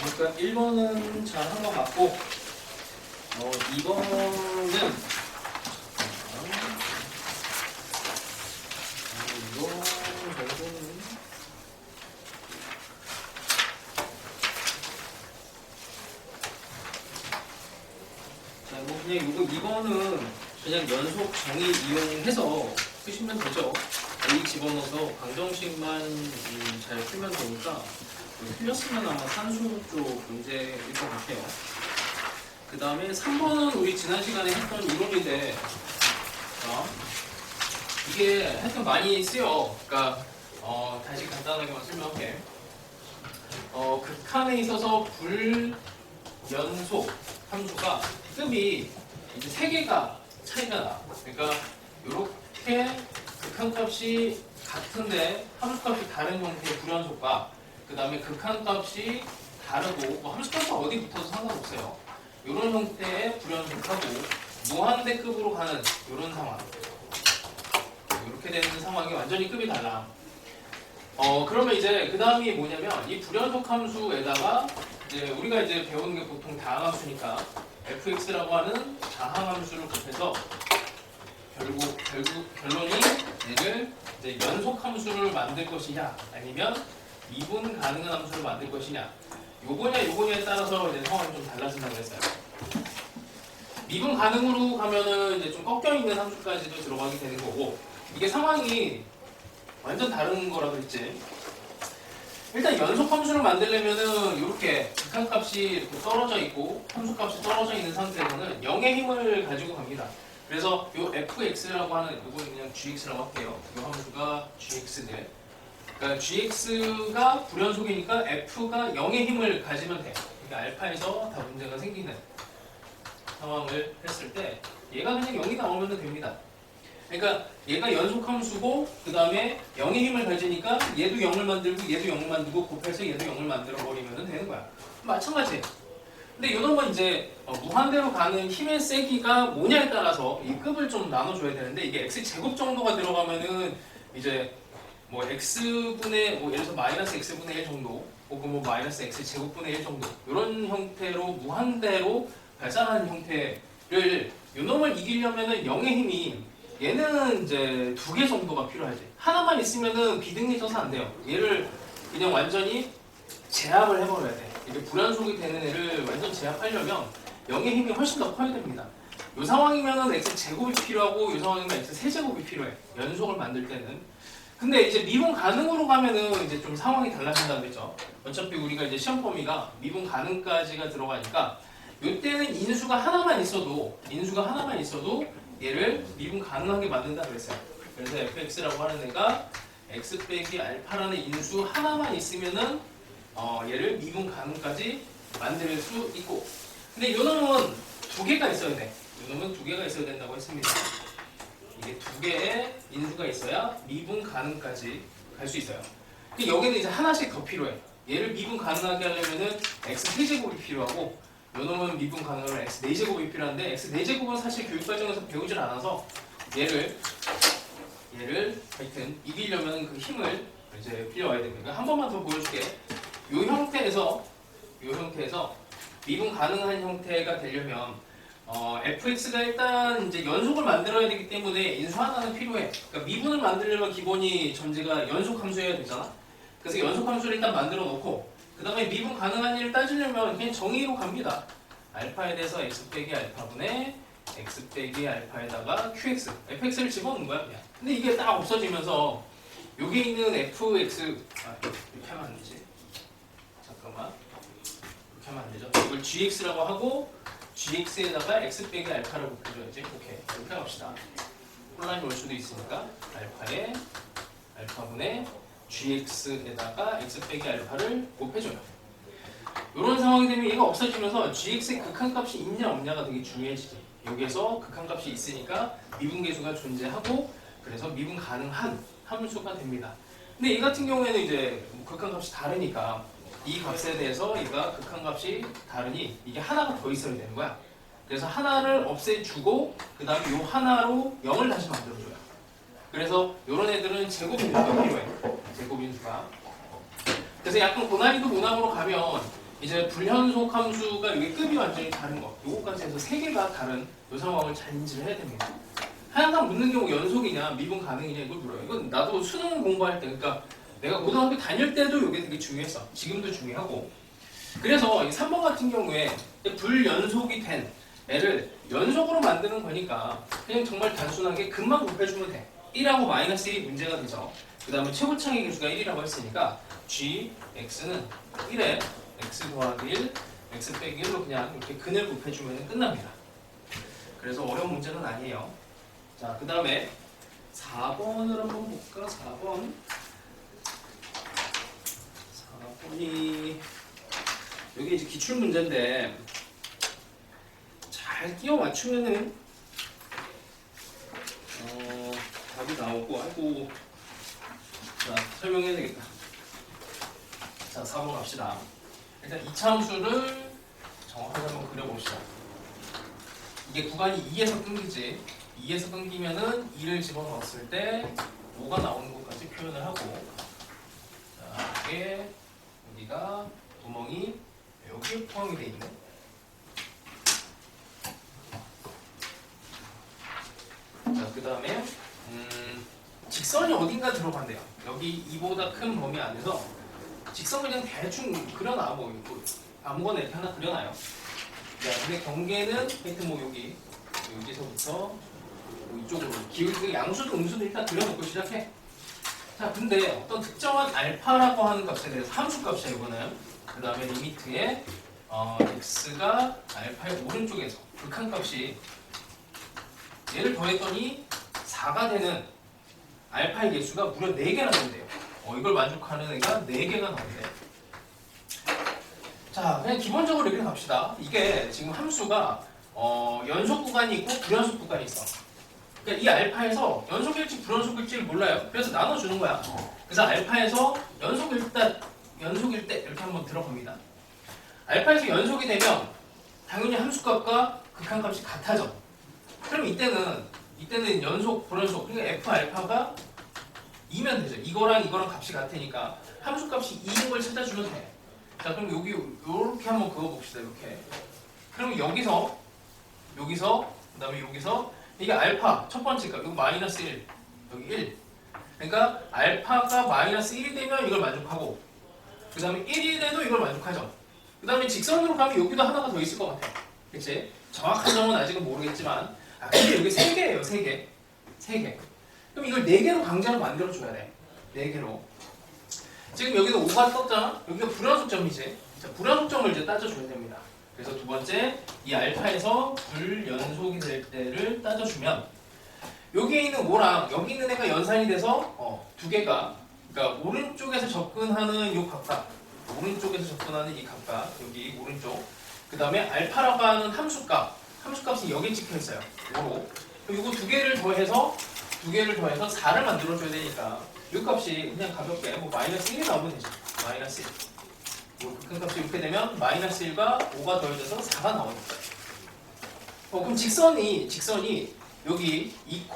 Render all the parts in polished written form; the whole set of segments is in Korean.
그러니까 1번은 잘 한 것 같고 2번은 그냥 이거 2번은 그냥 연속 정의 이용해서 쓰시면 되죠. A 집어넣어서 방정식만 잘 풀면 되니까 틀렸으면 아마 산수 쪽 문제일 것 같아요. 그 다음에 3번은 우리 지난 시간에 했던 이론인데 이게 하여튼 많이 쓰여. 그러니까 다시 간단하게만 설명할게. 극한에 있어서 불연속 함수가 급이 이제 3개가 차이가 나. 그러니까 이렇게 극한값이 같은데 함수값이 다른 형태의 불연속과 그 다음에 극한값이 다르고 뭐 함수값은 어디 붙어도 상관없어요. 이런 형태의 불연속하고 무한대급으로 가는 이런 상황. 이렇게 되는 상황이 완전히 급이 달라. 그러면 이제 그 다음이 뭐냐면 이 불연속 함수에다가 이제 우리가 이제 배우는 게 보통 다항함수니까 fx라고 하는 다항함수를 곱해서 결론이 얘를 이제 연속함수를 만들 것이냐 아니면 미분 가능한 함수를 만들 것이냐 요거냐에 따라서 이제 상황이 좀 달라진다고 했어요. 미분 가능으로 가면은 이제 좀 꺾여 있는 함수까지도 들어가게 되는 거고 이게 상황이 완전 다른 거라고 했지. 일단 연속 함수를 만들려면은 이렇게 극한값이 이렇게 떨어져 있고 함수값이 떨어져 있는 상태에서는 0의 힘을 가지고 갑니다. 그래서 이 fx라고 하는 이건 그냥 gx라고 할게요. 이 함수가 gx인데, 그러니까 gx가 불연속이니까 f가 0의 힘을 가지면 돼요. 그러니까 알파에서 다 문제가 생기는 상황을 했을 때 얘가 그냥 0이 나오면 됩니다. 그러니까 얘가 연속함수고 그 다음에 0의 힘을 가지니까 얘도 0을 만들고 얘도 0을 만들고 곱해서 얘도 0을 만들어버리면 되는 거야. 마찬가지. 근데 이런 건 이제 무한대로 가는 힘의 세기가 뭐냐에 따라서 이 급을 좀 나눠줘야 되는데 이게 x제곱 정도가 들어가면은 이제 뭐 x분의 뭐 예를 들어서 마이너스 x분의 1 정도 혹은 뭐 마이너스 x제곱분의 1 정도 이런 형태로 무한대로 발산하는 형태를 요놈을 이기려면은 0의 힘이 얘는 이제 2개 정도가 필요하지. 하나만 있으면은 비등해져서 안 돼요. 얘를 그냥 완전히 제압을 해버려야 돼. 이게 불연속이 되는 애를 완전 제압하려면 0의 힘이 훨씬 더 커야 됩니다. 이 상황이면은 x 제곱이 필요하고 이 상황이면 x 세제곱이 필요해. 연속을 만들 때는. 근데 이제 미분 가능으로 가면은 이제 좀 상황이 달라진다고 했죠. 어차피 우리가 이제 시험 범위가 미분 가능까지가 들어가니까 이때는 인수가 하나만 있어도 얘를 미분 가능하게 만든다 그랬어요. 그래서 fx라고 하는 애가 x 빼기 알파라는 인수 하나만 있으면은 얘를 미분 가능까지 만들 수 있고, 근데 요놈은 2개가 있어야 돼. 요놈은 2개가 있어야 된다고 했습니다. 이게 2개의 인수가 있어야 미분 가능까지 갈 수 있어요. 여기는 이제 하나씩 더 필요해. 얘를 미분 가능하게 하려면은 x 세제곱이 필요하고 요놈은 미분 가능하면 x 4제곱이 필요한데 x 4제곱은 사실 교육과정에서 배우질 않아서 얘를 하여튼 이기려면 그 힘을 이제 빌려와야 됩니다. 한 번만 더 보여줄게. 요 형태에서 미분 가능한 형태가 되려면 fx가 일단 이제 연속을 만들어야 되기 때문에 인수 하나는 필요해. 그러니까 미분을 만들려면 기본이 전제가 연속 함수여야 되잖아. 그래서 연속 함수를 일단 만들어 놓고 그 다음에 미분 가능한 일을 따지려면 그냥 정의로 갑니다. 알파에 대해서 x 빼기 알파분의 x 빼기 알파에다가 qx, fx를 집어넣은 거야 그냥. 근데 이게 딱 없어지면서 여기 있는 fx 이렇게 하면 안 되지. 잠깐만. 이렇게 하면 안 되죠. 이걸 gx라고 하고 gx에다가 x 빼기 알파를 곱해줘야지. 오케이. 이렇게 갑시다. 혼란이 올 수도 있으니까 알파에 알파분의 gx에다가 x 빼기 알파를 곱해줘요. 이런 상황이 되면 얘가 없어지면서 gx의 극한값이 있냐 없냐가 되게 중요해지지. 여기에서 극한값이 있으니까 미분계수가 존재하고 그래서 미분 가능한 함수가 됩니다. 근데 이 같은 경우에는 이제 극한값이 다르니까 이 값에 대해서 얘가 극한값이 다르니 이게 하나가 더 있어야 되는 거야. 그래서 하나를 없애주고 그 다음에 요 하나로 0을 다시 만들어줘요. 그래서 이런 애들은 제곱인수가 필요해. 제곱인수가. 그래서 약간 고난이도 문항으로 가면 이제 불연속 함수가 이게 급이 완전히 다른 거. 요거까지 해서 세 개가 다른 요 상황을 잘 인지를 해야 됩니다. 하나당 묻는 경우 연속이냐 미분 가능이냐 이걸 물어요. 이건 나도 수능 공부할 때 그러니까 내가 고등학교 다닐 때도 이게 되게 중요했어. 지금도 중요하고. 그래서 이 3번 같은 경우에 불연속이 된 애를 연속으로 만드는 거니까 그냥 정말 단순하게 급만 곱해주면 돼. 1하고 마이너스 1이 문제가 되죠. 그 다음에 최고창의 개수가 1이라고 했으니까 g, x는 1에 x 더하기 1, x 빼기 1로 그냥 이렇게 근을 곱해주면 끝납니다. 그래서 어려운 문제는 아니에요. 자, 그 다음에 4번을 한번 볼까? 4번이 여기 이제 기출 문제인데 잘 끼워 맞추면은 답이 나오고 아이고 자 설명해야 되겠다. 자 4번 갑시다. 일단 이차함수를 정확하게 한번 그려봅시다. 이게 구간이 2에서 끊기지. 2에서 끊기면은 2를 집어넣었을 때 5가 나오는 것까지 표현을 하고 자 이게 여기가 구멍이 여기에 포함이 돼 있네. 자, 그 다음에 직선이 어딘가 들어간대요. 여기 2보다 큰 범위 안에서 직선 그냥 대충 그려놔. 뭐 아무거나 이렇게 하나 그려놔요. 자, 근데 경계는 하여튼 뭐 여기서부터 뭐 이쪽으로 기울기 양수도 음수도 일단 그려놓고 시작해. 자, 근데 어떤 특정한 알파라고 하는 값에 대해서 함수 값이에요, 이거는. 그 다음에 리미트에 x가 알파의 오른쪽에서 극한값이 얘를 더했더니 4가 되는 알파의 개수가 무려 4개나 나온대요. 이걸 만족하는 애가 4개가 나온대. 자, 그냥 기본적으로 이렇게 갑시다. 이게 지금 함수가 연속 구간이 있고 불연속 구간이 있어. 그러니까 이 알파에서 연속일지 불연속일지를 몰라요. 그래서 나눠주는 거야. 그래서 알파에서 연속일 때 이렇게 한번 들어봅니다. 알파에서 연속이 되면 당연히 함수값과 극한값이 같아져. 그럼 이때는 연속, 불연속, 그러니까 f 알파가 2면 되죠. 이거랑 값이 같으니까 함수값이 2인 걸 찾아주면 돼. 자, 그럼 여기 이렇게 한번 그어봅시다. 이렇게. 그럼 여기서 그다음에 여기서 이게 알파 첫 번째 값, 이거 마이너스 1, 여기 1. 그러니까 알파가 마이너스 1이 되면 이걸 만족하고, 그 다음에 1이 돼도 이걸 만족하죠. 그 다음에 직선으로 가면 여기도 하나가 더 있을 것 같아. 그치? 정확한 점은 아직은 모르겠지만, 근데 여기 3개예요, 3개. 3개. 그럼 이걸 4개로 강제로 만들어줘야 돼. 4개로. 지금 여기도 5가 떴잖아? 여기가 불연속점이지. 자, 불연속점을 이제 따져줘야 됩니다. 그래서 두 번째, 이 알파에서 불연속이 될 때를 따져주면, 여기에 있는 5랑 여기 있는 애가 연산이 돼서 두 개가, 그러니까 오른쪽에서 접근하는 이 각각, 오른쪽에서 접근하는 이 각각, 여기 오른쪽, 그 다음에 알파라고 하는 함수값이 여기 찍혀 있어요. 5로. 이거 두 개를 더해서 4를 만들어줘야 되니까 이 값이 그냥 가볍게 뭐 마이너스 1이 나오면 되죠. 마이너스 1. 큰 값이 이렇게 되면 마이너스 1과 5가 더해져서 4가 나오니까. 그럼 직선이 여기 2,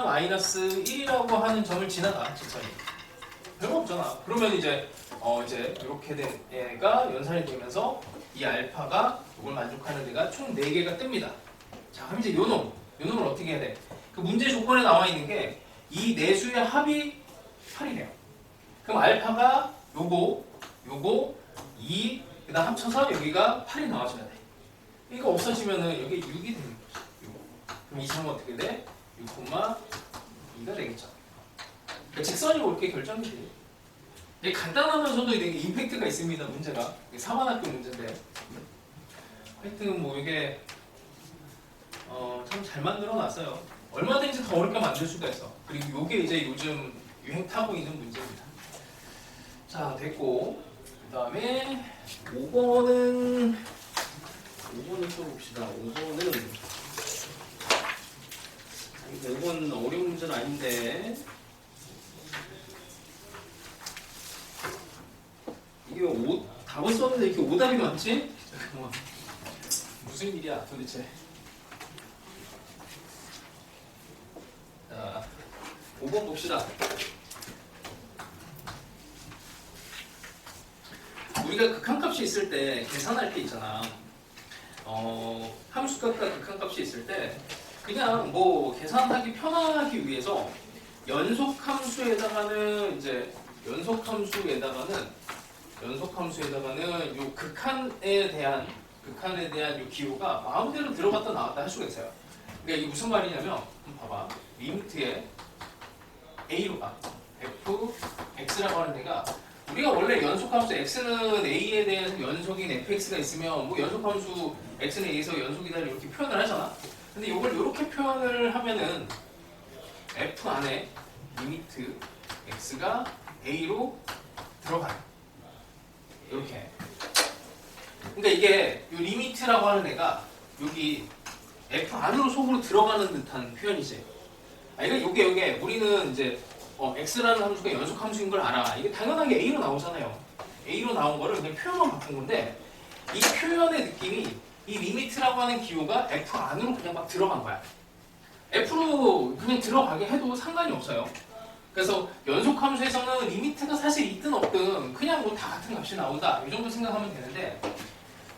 마이너스 1이라고 하는 점을 지나가. 직선이. 별거 없잖아. 그러면 이제 이렇게 된 애가 연산이 되면서 이 알파가 이걸 만족하는 애가 총 4개가 뜹니다. 자, 그럼 이제 요놈을 어떻게 해야 돼? 그 문제 조건에 나와 있는 게 이 내수의 합이 8이래요. 그럼 알파가 요거 2, 그다음 합쳐서 여기가 8이 나와줘야 돼. 이거 없어지면은 여기 6이 되는 거죠. 그럼 이 점은 어떻게 돼? 6,2가 되겠죠. 그러니까 직선이 옳게 결정이지. 이게 간단하면서도 되게 임팩트가 있습니다. 문제가 3학년 문제인데 하여튼 뭐 이게 참 잘 만들어놨어요. 얼마든지 더 어렵게 만들 수가 있어. 그리고 이게 이제 요즘 유행 타고 있는 문제입니다. 자, 됐고 그 다음에 5번은 써봅시다. 5번 어려운 문제는 아닌데 이게 답을 썼는데 이렇게 오답이 많지? 잠깐만. 무슨 일이야 도대체. 자, 5번 봅시다. 우리가 극한값이 있을 때 계산할 때 있잖아. 함수값과 극한값이 있을 때 그냥 뭐 계산하기 편하기 위해서 연속함수에다가는 요 극한에 대한 요 기호가 마음대로 들어갔다 나왔다 할 수가 있어요. 그러니까 이게 무슨 말이냐면 한번 봐봐. 리미트에 a로 가. fx라고 하는 데가 우리가 원래 연속함수 x는 a에 대해서 연속인 fx가 있으면 뭐 연속함수 x는 a에서 연속이다 이렇게 표현을 하잖아. 근데 이걸 이렇게 표현을 하면은 f 안에 리미트 x가 a로 들어가요. 이렇게. 그러니까 이게 이 리미트라고 하는 애가 여기 f 안으로 속으로 들어가는 듯한 표현이지. 이게 우리는 이제 x라는 함수가 연속 함수인 걸 알아. 이게 당연하게 a로 나오잖아요. a로 나온 거를 그냥 표현만 바꾼 건데 이 표현의 느낌이 이 리미트라고 하는 기호가 f 안으로 그냥 막 들어간 거야. f로 그냥 들어가게 해도 상관이 없어요. 그래서 연속 함수에서는 리미트가 사실 있든 없든 그냥 뭐 다 같은 값이 나온다. 이 정도 생각하면 되는데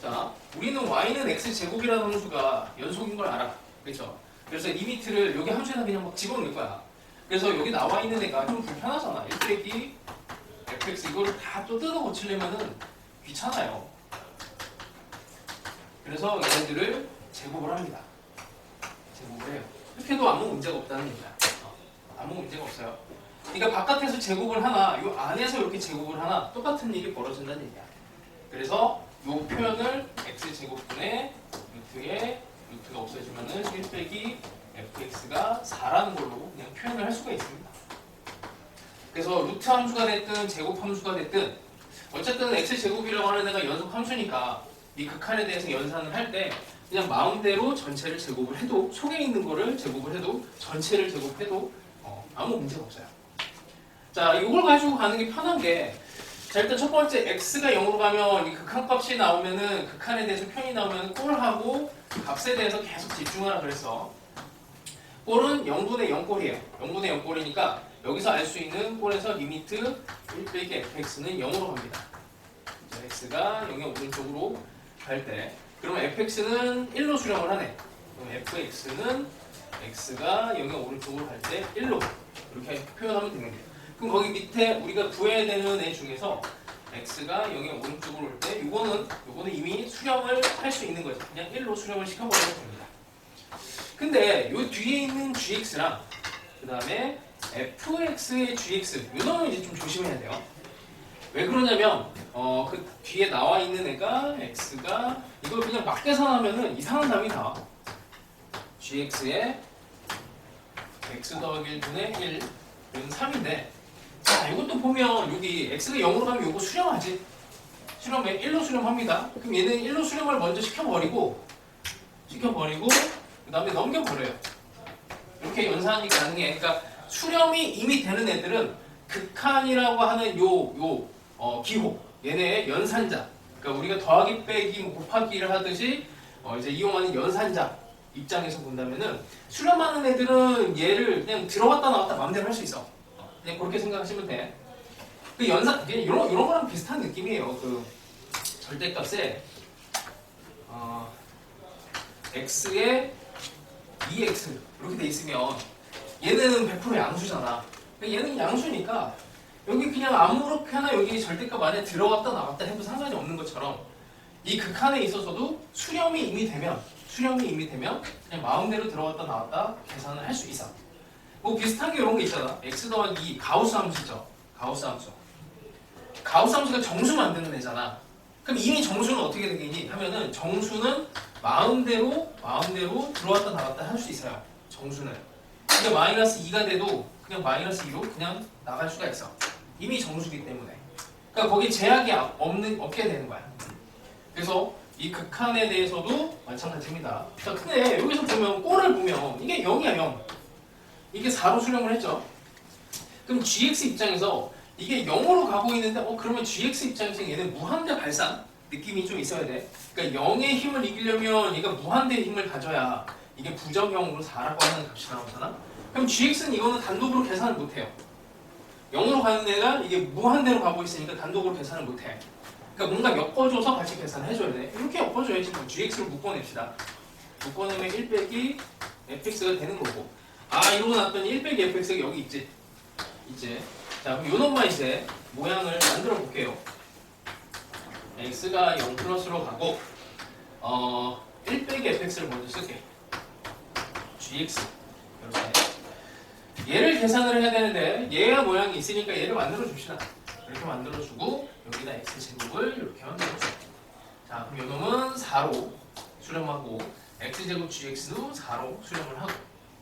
자, 우리는 y는 x제곱이라는 함수가 연속인 걸 알아. 그렇죠? 그래서 리미트를 여기 함수에다 그냥 막 집어넣을 거야. 그래서 여기 나와 있는 애가 좀 불편하잖아. 1 빼기 fx 이거를 다 또 뜯어 고치려면은 귀찮아요. 그래서 얘네들을 제곱을 합니다. 제곱을 해요. 이렇게 해도 아무 문제가 없다는 얘기야. 아무 문제가 없어요. 그러니까 바깥에서 제곱을 하나, 이 안에서 이렇게 제곱을 하나 똑같은 일이 벌어진다는 얘기야. 그래서 이 표현을 x제곱분의 루트가 없어지면은 1 빼기 fx가 4라는 걸로 그냥 표현을 할 수가 있습니다. 그래서 루트 함수가 됐든 제곱 함수가 됐든 어쨌든 x제곱이라고 하는 애가 연속 함수니까 이 극한에 대해서 연산을 할 때 그냥 마음대로 전체를 제곱을 해도 속에 있는 거를 제곱을 해도 전체를 제곱해도 아무 문제가 없어요. 자, 이걸 가지고 가는 게 편한 게 자, 일단 첫 번째 x가 0으로 가면 이 극한값이 나오면은 극한에 대해서 표현이 나오면 꼴하고 값에 대해서 계속 집중하라 그랬어. 꼴은 0분의 0꼴이에요. 0분의 0꼴이니까 여기서 알 수 있는 꼴에서 리미트 1 빼기 fx는 0으로 갑니다. 자, x가 0의 오른쪽으로 갈 때 그러면 fx는 1로 수렴을 하네. 그럼 fx는 x가 0의 오른쪽으로 갈 때 1로 이렇게 표현하면 되는 거예요. 그럼 거기 밑에 우리가 구해야 되는 애 중에서 x가 0의 오른쪽으로 올 때 요거는 이미 수렴을 할 수 있는 거죠. 그냥 1로 수렴을 시켜버리면 됩니다. 근데 요 뒤에 있는 gx랑 그 다음에 fx의 gx 요거는 이제 좀 조심해야 돼요. 왜 그러냐면 그 뒤에 나와 있는 애가 x가 이걸 그냥 막 계산하면은 이상한 답이 나와. gx의 x 더하기 1분의 1 이건 3인데 자, 이것도 보면 여기 x가 0으로 가면 이거 수렴하지. 수렴에 1로 수렴합니다. 그럼 얘는 1로 수렴을 먼저 시켜버리고 그 다음에 넘겨버려요. 이렇게 연산이 가능해. 그러니까 수렴이 이미 되는 애들은 극한이라고 하는 기호 얘네의 연산자. 그러니까 우리가 더하기 빼기 곱하기를 하듯이 이제 이용하는 연산자 입장에서 본다면은 수렴하는 애들은 얘를 그냥 들어갔다 나왔다 마음대로 할 수 있어. 그냥 그렇게 생각하시면 돼. 그 연산 이런 거랑 비슷한 느낌이에요. 그 절대값에 x에 2x 이렇게 돼 있으면 얘는 100% 양수잖아. 얘는 양수니까 여기 그냥 아무렇게나 여기 절대값 안에 들어갔다 나왔다 해도 상관이 없는 것처럼 이 극한에 있어서도 수렴이 이미 되면 그냥 마음대로 들어갔다 나왔다 계산을 할 수 있어. 뭐 비슷한 게 이런 게 있잖아. x 더하기 2 가우스 함수죠. 가우스 함수가 정수 만드는 애잖아. 그럼 이미 정수는 어떻게 되겠니? 하면은 정수는 마음대로 들어왔다 나갔다 할 수 있어요. 정수는. 그러니까 마이너스 2가 돼도 그냥 마이너스 2로 그냥 나갈 수가 있어. 이미 정수기 때문에. 그러니까 거기 제약이 없게 되는 거야. 그래서 이 극한에 대해서도 마찬가지입니다. 자, 근데 여기서 보면 꼴을 보면 이게 0이야 0. 이게 4로 수렴을 했죠. 그럼 gx 입장에서 이게 0으로 가고 있는데 그러면 gx 입장에서 얘는 무한대 발산 느낌이 좀 있어야 돼. 그러니까 0의 힘을 이기려면 얘가 무한대의 힘을 가져야 이게 부정형으로 4라고 하는 값이 나오잖아. 그럼 gx는 이거는 단독으로 계산을 못해요. 0으로 가는 애가 이게 무한대로 가고 있으니까 단독으로 계산을 못해. 그러니까 뭔가 엮어줘서 같이 계산을 해줘야 돼. 이렇게 엮어줘야지 뭐 gx를 묶어냅시다. 묶어내면 1 빼기 fx가 되는 거고. 아 이러고 났더니 1 빼기 fx가 여기 있지. 있지. 자 그럼 요 놈만 이제 모양을 만들어 볼게요. x가 0 플러스로 가고 1 빼기 fx를 먼저 쓸게. gx 이렇게. 얘를 계산을 해야 되는데 얘가 모양이 있으니까 얘를 만들어 줍시다. 이렇게 만들어 주고 여기다 x제곱을 이렇게 만들어 줘. 자 그럼 요 놈은 4로 수렴하고 x제곱 gx도 4로 수렴을 하고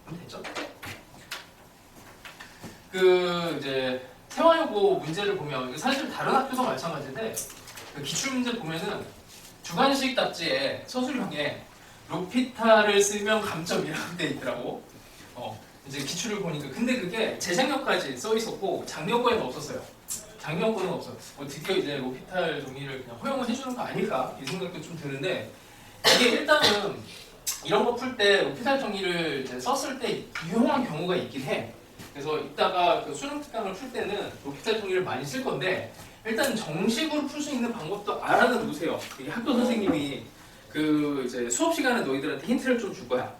그럼 됐죠? 그 이제 태화여고 문제를 보면 사실 다른 학교도 마찬가지인데 그 기출문제 보면은 주관식 답지에 서술형에 로피탈을 쓰면 감점이라고 돼 있더라고. 이제 기출을 보니까 근데 그게 재작년까지 써 있었고 작년 거에는 없었어요. 작년 거는 없어. 드디어 이제 로피탈 정리를 그냥 허용을 해주는 거 아닐까 이 생각도 좀 드는데 이게 일단은 이런 거 풀 때 로피탈 정리를 이제 썼을 때 유용한 경우가 있긴 해. 그래서 이따가 그 수능 특강을 풀 때는 로피탈 정리를 많이 쓸 건데 일단 정식으로 풀 수 있는 방법도 알아는 놓으세요. 이게 학교 선생님이 그 이제 수업 시간에 너희들한테 힌트를 좀 줄 거야.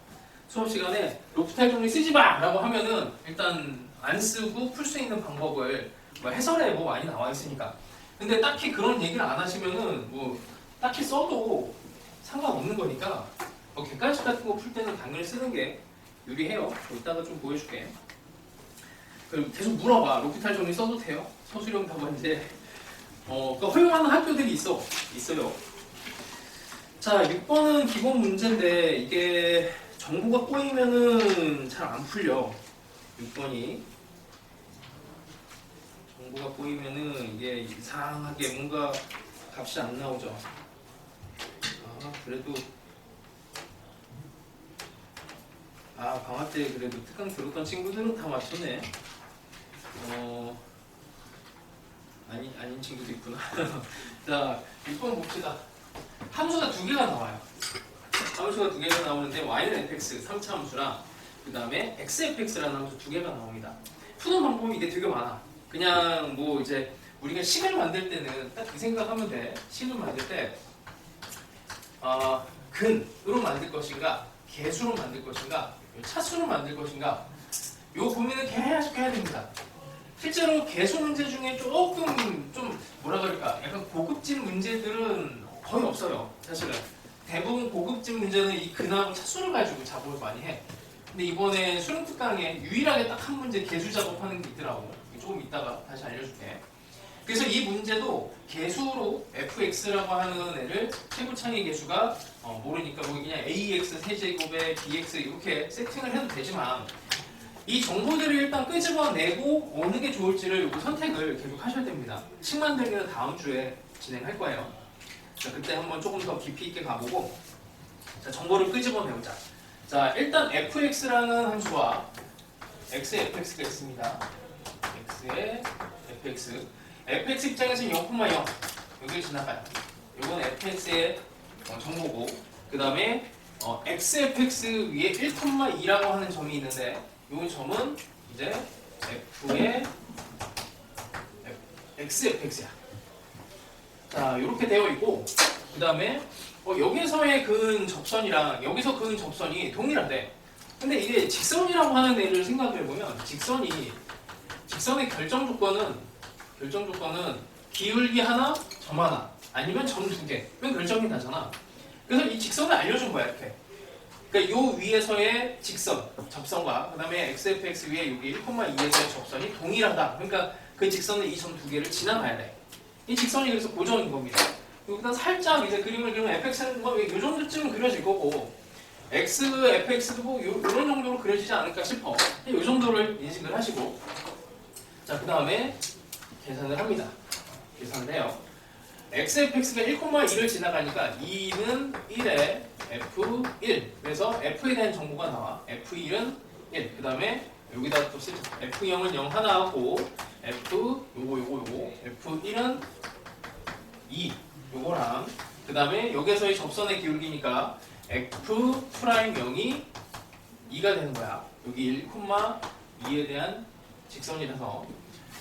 수업 시간에 로피탈 정리 쓰지 마라고 하면은 일단 안 쓰고 풀 수 있는 방법을 뭐 해설에 뭐 많이 나와 있으니까. 근데 딱히 그런 얘기를 안 하시면은 뭐 딱히 써도 상관없는 거니까 뭐 객관식 같은 거 풀 때는 당연히 쓰는 게 유리해요. 이따가 좀 보여줄게. 그리고 계속 물어봐. 로피탈 정리 써도 돼요? 서술형 답안제 그 허용하는 학교들이 있어요. 자, 6번은 기본 문제인데 이게 정보가 꼬이면은 잘 안 풀려. 6번이 정보가 꼬이면은 이게 이상하게 뭔가 값이 안 나오죠. 그래도 방학 때 그래도 특강 들었던 친구들은 다 맞췄네. 아닌 친구도 있구나. 자, 6번 봅시다. 함수가 두 개가 나와요. 함수가 두 개가 나오는데 y는 fx 3차 함수랑 그 다음에 xfx라는 함수 두 개가 나옵니다. 푸는 방법이 이게 되게 많아. 그냥 뭐 이제 우리가 식을 만들 때는 딱 그 생각하면 돼. 식을 만들 때 근으로 만들 것인가 개수로 만들 것인가 차수로 만들 것인가 요 고민을 계속 해야 됩니다. 실제로 개수 문제 중에 조금 좀 뭐라 그럴까 약간 고급진 문제들은 거의 없어요. 사실은 대부분 고급진 문제는 이 근하고 차수를 가지고 작업을 많이 해. 근데 이번에 수능 특강에 유일하게 딱 한 문제 개수 작업하는 게 있더라고. 조금 이따가 다시 알려줄게. 그래서 이 문제도 개수로 fx라고 하는 애를 최고창의 개수가 모르니까 뭐 그냥 ax 세제곱에 bx 이렇게 세팅을 해도 되지만 이 정보들을 일단 끄집어내고 어느 게 좋을지를 요거 선택을 계속 하셔야 됩니다. 식 만들기는 다음 주에 진행할 거예요. 자, 그때 한번 조금 더 깊이 있게 가보고 자, 정보를 끄집어내보자. 자, 일단 fx라는 함수와 xfx가 있습니다. x의 fx fx 입장에서 0,0 여기를 지나가요. 이건 fx의 정보고 그 다음에 xfx 위에 1,2라고 하는 점이 있는데 이 점은 이제 f의 xfx야. 자, 이렇게 되어 있고 그 다음에 여기서의 그은 접선이랑 여기서 그은 접선이 동일하대. 근데 이게 직선이라고 하는 애를 생각해보면 직선의 결정 조건은 기울기 하나, 점 하나 아니면 점 두 개면 결정이 나잖아. 그래서 이 직선을 알려준 거야 이렇게. 그러니까 요 위에서의 직선, 접선과 그 다음에 xfx 위에 여기 1,2에서의 접선이 동일하다. 그러니까 그 직선은 이 점 두 개를 지나가야 돼. 이 직선이 그래서 고정인 겁니다. 여기다 살짝 이제 그림을 그리면 fx는 뭐 요 정도쯤은 그려질 거고 x, fx도 뭐 요런 정도로 그려지지 않을까 싶어. 요 정도를 인식을 하시고 자, 그 다음에 계산을 합니다. 계산을 해요. xfx가 1,2를 지나가니까 2는 1에 f1 그래서 f에 대한 정보가 나와. f1은 1 그 다음에 여기다 또 쓰죠. f0은 0 하나 하고 f 요거 f1은 2 요거랑 그 다음에 여기서의 접선의 기울기니까 f'0이 2가 되는 거야. 여기 1,2에 대한 직선이라서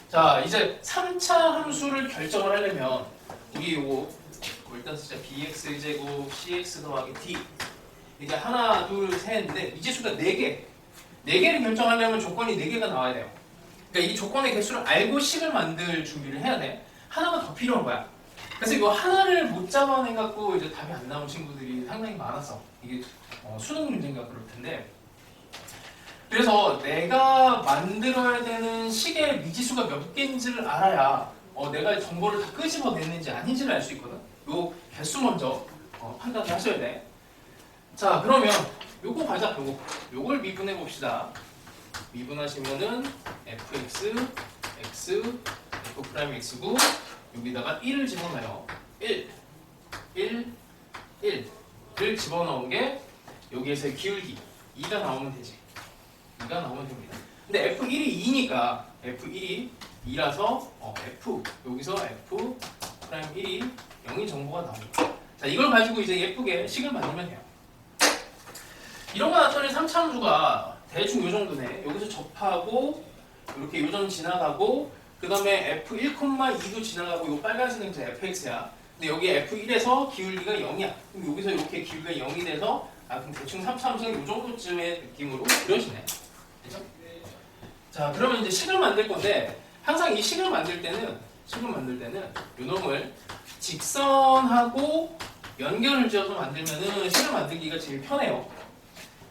자, 이제 3차 함수를 결정을 하려면 우리 요거 일단 진짜 bx 제곱 cx 더하기 d 이게 하나 둘셋인데 미지수가 4개 4개를 결정하려면 조건이 4개가 나와야 돼요. 그러니까 이 조건의 개수를 알고 식을 만들 준비를 해야 돼. 하나가 더 필요한 거야. 그래서 이거 하나를 못 잡아내갖고 이제 답이 안 나온 친구들이 상당히 많았어. 이게 수능 문제인가 그럴 텐데. 그래서 내가 만들어야 되는 식의 미지수가 몇 개인지를 알아야 내가 정보를 다 끄집어냈는지 아닌지를 알 수 있거든. 요 개수 먼저 판단을 하셔야 돼. 자, 그러면 요거 가자. 요걸 미분해 봅시다. 미분하시면은 fx, x, f'x고 여기다가 1을 집어넣어요. 1, 1을 집어넣은 게 여기에서의 기울기 2가 나오면 되지. 2가 나오면 됩니다. 근데 f1이 2니까 f1이 2라서 f 여기서 f'1이 0인 정보가 나옵니다. 자, 이걸 가지고 이제 예쁘게 식을 만들면 돼요. 이런 거 나타낸 3차함수가 대충 요 정도네. 여기서 접하고 이렇게 요점 지나가고 그 다음에 f1,2도 지나가고 요 빨간색은 이제 fx야. 근데 여기 f1에서 기울기가 0이야. 그럼 여기서 이렇게 기울기가 0이 돼서 그럼 대충 3차함수는 요 정도쯤의 느낌으로 그려지네. 그죠? 자, 그러면 이제 식을 만들 건데 항상 이 식을 만들 때는 요 놈을 직선하고 연결을 지어서 만들면은 식을 만들기가 제일 편해요.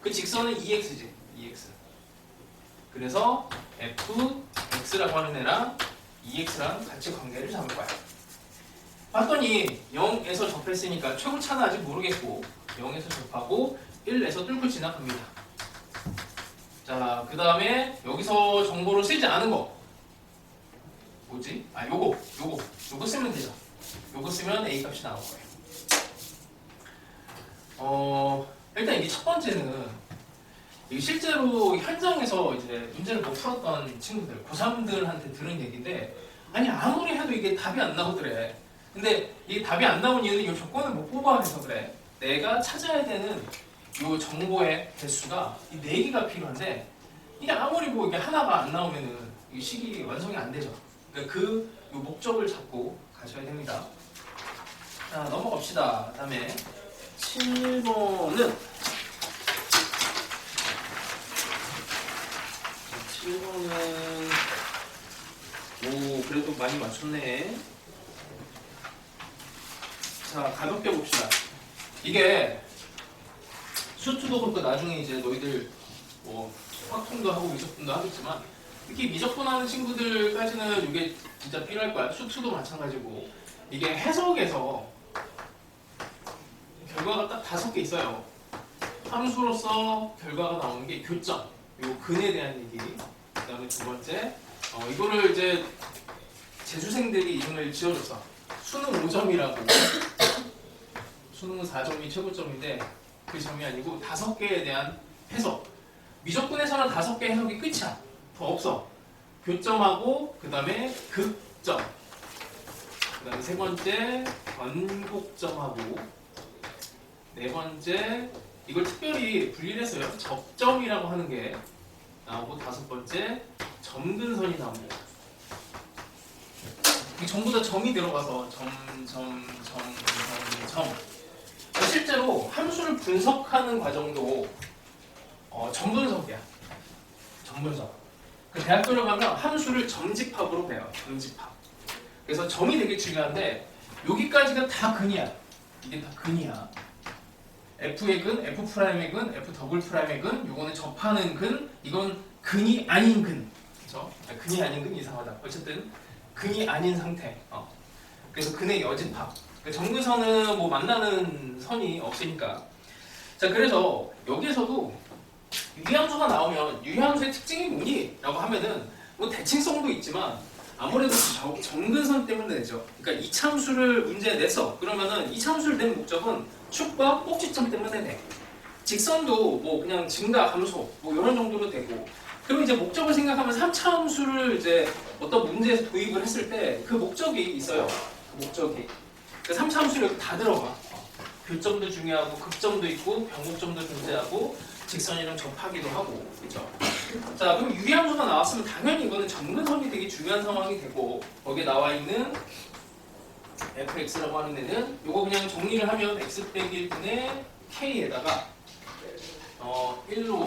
그 직선은 2x지. 2x. 그래서 fx라고 하는 애랑 2x랑 같이 관계를 잡을 거야. 봤더니 0에서 접했으니까 최고차는 아직 모르겠고 0에서 접하고 1에서 뚫고 지나갑니다. 자, 그 다음에 여기서 정보를 쓰지 않은 거 뭐지? 요거 쓰면 되죠. 요거 쓰면 a 값이 나올 거예요. 일단 이게 첫 번째는 이게 실제로 현장에서 이제 문제를 못 풀었던 친구들, 고3들한테 들은 얘기인데 아니 아무리 해도 이게 답이 안 나오더래. 근데 이게 답이 안 나온 이유는 이 조건을 못 뽑아내서 그래. 내가 찾아야 되는 이 정보의 개수가 이 4개가 필요한데 이게 아무리 뭐 이게 하나가 안 나오면은 이 식이 완성이 안 되죠. 그러니까 요 목적을 잡고 가셔야 됩니다. 자, 넘어갑시다. 그다음에 7번은 7번은 그래도 많이 맞췄네. 자, 가볍게 봅시다. 이게 수투도 그렇고 나중에 이제 너희들 뭐 확통도 하고 미적분도 하겠지만 특히 미적분하는 친구들까지는 이게 진짜 필요할 거야. 수투도 마찬가지고 이게 해석에서 결과가 딱 5개 있어요. 함수로서 결과가 나오는 게 교점, 요 근에 대한 얘기. 그 다음에 두 번째, 이거를 이제 재수생들이 이름을 지어줬어. 수능 5점이라고. 수능은 4점이 최고점인데 그 점이 아니고 5개에 대한 해석. 미적분에서는 5개 해석이 끝이야. 더 없어. 교점하고 그 다음에 극점. 그 다음에 세 번째 변곡점하고 네 번째 이걸 특별히 분리를 했어요. 접점이라고 하는 게 나오고 5번째 점근선이 나옵니다. 이 전부 다 점이 들어가서 점. 실제로 함수를 분석하는 과정도 점분석이야. 점분석. 그 대학교를 가면 함수를 점집합으로 배워요. 점집합. 그래서 점이 되게 중요한데 여기까지가 다 근이야. 이게 다 근이야. F의 근, F'의 근, F'의 근, 요거는 접하는 근, 이건 근이 아닌 근. 그쵸? 근이 아닌 근 이상하다. 어쨌든 근이 아닌 상태. 그래서 근의 여집합. 점근선은 뭐 만나는 선이 없으니까. 자, 그래서 여기에서도 유리함수가 나오면 유리함수의 특징이 뭐니? 라고 하면은 뭐 대칭성도 있지만 아무래도 점근선 때문에 내죠. 그러니까 이차함수를 문제에 냈어. 그러면은 이차함수를 낸 목적은 축과 꼭지점 때문에 내. 직선도 뭐 그냥 증가, 감소 뭐 이런 정도로 되고. 그럼 이제 목적을 생각하면 3차함수를 이제 어떤 문제에서 도입을 했을 때 그 목적이 있어요. 그 목적이. 그 3차함수를 여기 다 들어가. 교점도 중요하고 극점도 있고 변곡점도 존재하고 직선이랑 접하기도 하고. 그렇죠? 자, 그럼 유리함수가 나왔으면 당연히 이거는 점근선이 되게 중요한 상황이 되고 거기에 나와 있는 fx라고 하는 애는 요거 그냥 정리를 하면 x 빼기 1분의 k에다가 1로